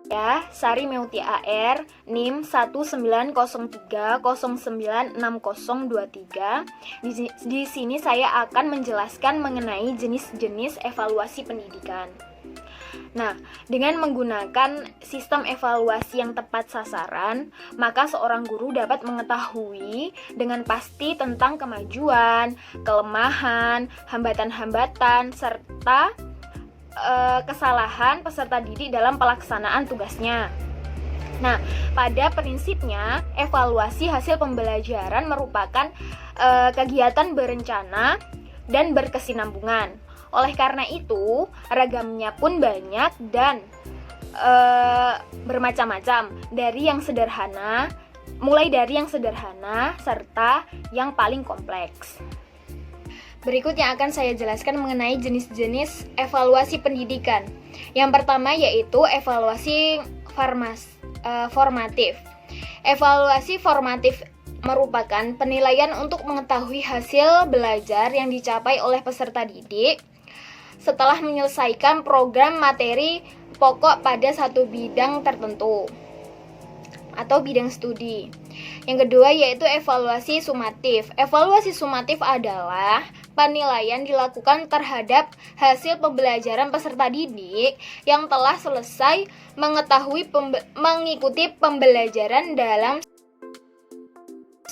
Ya, Sari Meuti AR, NIM 19030960023. Di sini saya akan menjelaskan mengenai jenis-jenis evaluasi pendidikan. Nah, dengan menggunakan sistem evaluasi yang tepat sasaran, maka seorang guru dapat mengetahui dengan pasti tentang kemajuan, kelemahan, hambatan-hambatan, serta kesalahan peserta didik dalam pelaksanaan tugasnya. Nah, pada prinsipnya, evaluasi hasil pembelajaran merupakan kegiatan berencana dan berkesinambungan. Oleh karena itu, ragamnya pun banyak dan bermacam-macam, mulai dari yang sederhana serta yang paling kompleks. Berikut yang akan saya jelaskan mengenai jenis-jenis evaluasi pendidikan. Yang pertama yaitu evaluasi formatif. Evaluasi formatif merupakan penilaian untuk mengetahui hasil belajar yang dicapai oleh peserta didik setelah menyelesaikan program materi pokok pada satu bidang tertentu atau bidang studi. Yang kedua yaitu evaluasi sumatif. Evaluasi sumatif adalah penilaian dilakukan terhadap hasil pembelajaran peserta didik yang telah selesai mengikuti pembelajaran dalam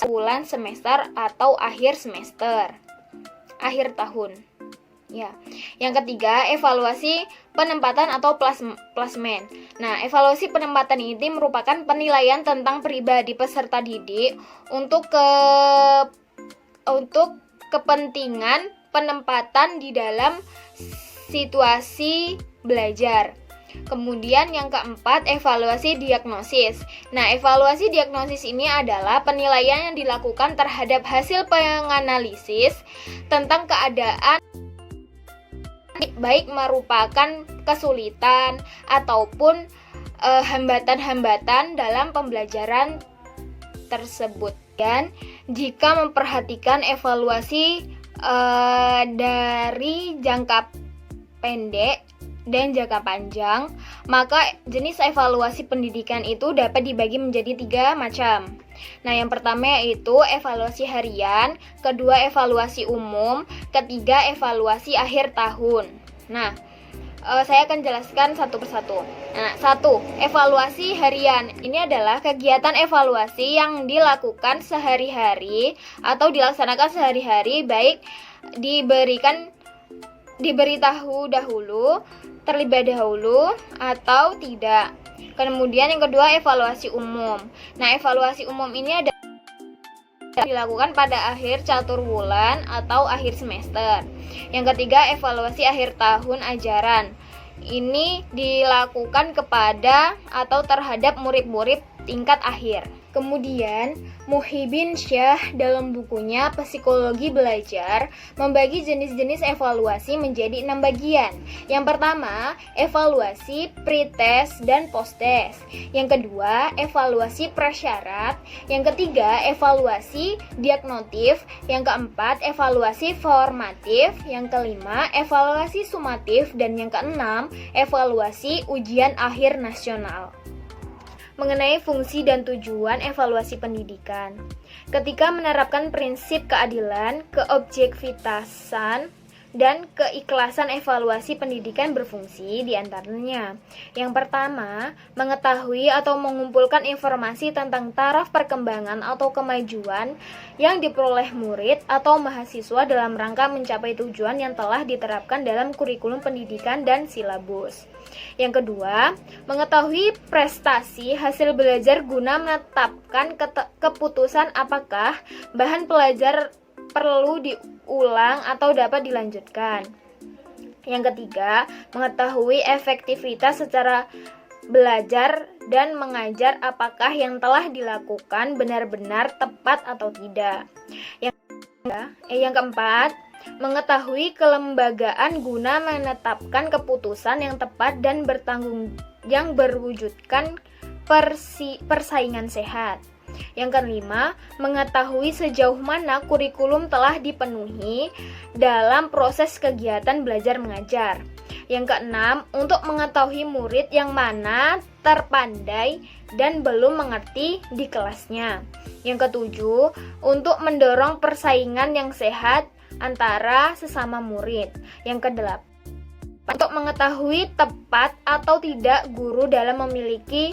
bulan semester atau akhir tahun. Ya. Yang ketiga, evaluasi penempatan atau plasmen. Nah, evaluasi penempatan ini merupakan penilaian tentang pribadi peserta didik untuk kepentingan penempatan di dalam situasi belajar. Kemudian yang keempat, evaluasi diagnosis. Nah, evaluasi diagnosis ini adalah penilaian yang dilakukan terhadap hasil penganalisis tentang keadaan, baik merupakan kesulitan ataupun hambatan-hambatan dalam pembelajaran tersebut. Dan jika memperhatikan evaluasi dari jangka pendek dan jangka panjang, maka jenis evaluasi pendidikan itu dapat dibagi menjadi 3 macam. Nah, yang pertama yaitu evaluasi harian, kedua evaluasi umum, ketiga evaluasi akhir tahun. Nah, saya akan jelaskan satu persatu. Nah, 1. Evaluasi harian. Ini adalah kegiatan evaluasi yang dilakukan sehari-hari atau dilaksanakan sehari-hari, baik diberitahu dahulu, terlibat dahulu atau tidak. Kemudian yang kedua evaluasi umum. Nah, evaluasi umum ini dilakukan pada akhir catur bulan atau akhir semester. Yang ketiga evaluasi akhir tahun ajaran. Ini dilakukan kepada atau terhadap murid-murid tingkat akhir. Kemudian, Muhyiddin Syah dalam bukunya Psikologi Belajar membagi jenis-jenis evaluasi menjadi 6 bagian. Yang pertama, evaluasi pretest dan posttest. Yang kedua, evaluasi prasyarat. Yang ketiga, evaluasi diagnostif. Yang keempat, evaluasi formatif. Yang kelima, evaluasi sumatif. Dan yang keenam, evaluasi ujian akhir nasional. Mengenai fungsi dan tujuan evaluasi pendidikan. Ketika menerapkan prinsip keadilan, keobjektivitasan, dan keikhlasan, evaluasi pendidikan berfungsi diantaranya. Yang pertama, mengetahui atau mengumpulkan informasi tentang taraf perkembangan atau kemajuan yang diperoleh murid atau mahasiswa dalam rangka mencapai tujuan yang telah diterapkan dalam kurikulum pendidikan dan silabus. Yang kedua, mengetahui prestasi hasil belajar guna menetapkan keputusan apakah bahan pelajar perlu diulang atau dapat dilanjutkan. Yang ketiga, mengetahui efektivitas secara belajar dan mengajar apakah yang telah dilakukan benar-benar tepat atau tidak. Yang keempat, mengetahui kelembagaan guna menetapkan keputusan yang tepat dan yang berwujudkan persaingan sehat. Yang kelima, mengetahui sejauh mana kurikulum telah dipenuhi dalam proses kegiatan belajar mengajar. Yang keenam, untuk mengetahui murid yang mana terpandai dan belum mengerti di kelasnya. Yang ketujuh, untuk mendorong persaingan yang sehat antara sesama murid. Yang kedelapan, untuk mengetahui tepat atau tidak guru dalam memiliki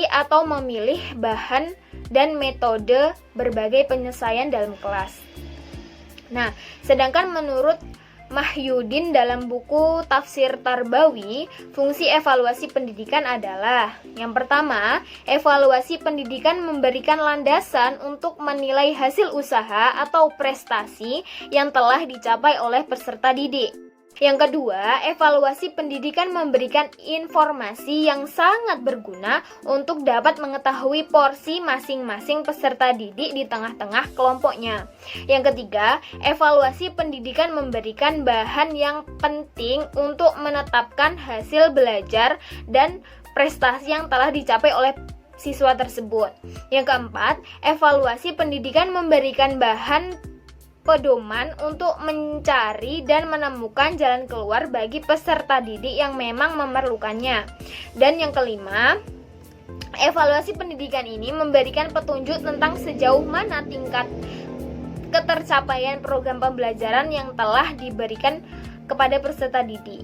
atau memilih bahan dan metode berbagai penyelesaian dalam kelas. Nah, sedangkan menurut Mahyudin dalam buku Tafsir Tarbawi, fungsi evaluasi pendidikan adalah: yang pertama, evaluasi pendidikan memberikan landasan untuk menilai hasil usaha atau prestasi yang telah dicapai oleh peserta didik. Yang kedua, evaluasi pendidikan memberikan informasi yang sangat berguna untuk dapat mengetahui porsi masing-masing peserta didik di tengah-tengah kelompoknya. Yang ketiga, evaluasi pendidikan memberikan bahan yang penting untuk menetapkan hasil belajar dan prestasi yang telah dicapai oleh siswa tersebut. Yang keempat, evaluasi pendidikan memberikan bahan pedoman untuk mencari dan menemukan jalan keluar bagi peserta didik yang memang memerlukannya. Dan yang kelima, evaluasi pendidikan ini memberikan petunjuk tentang sejauh mana tingkat ketercapaian program pembelajaran yang telah diberikan kepada peserta didik.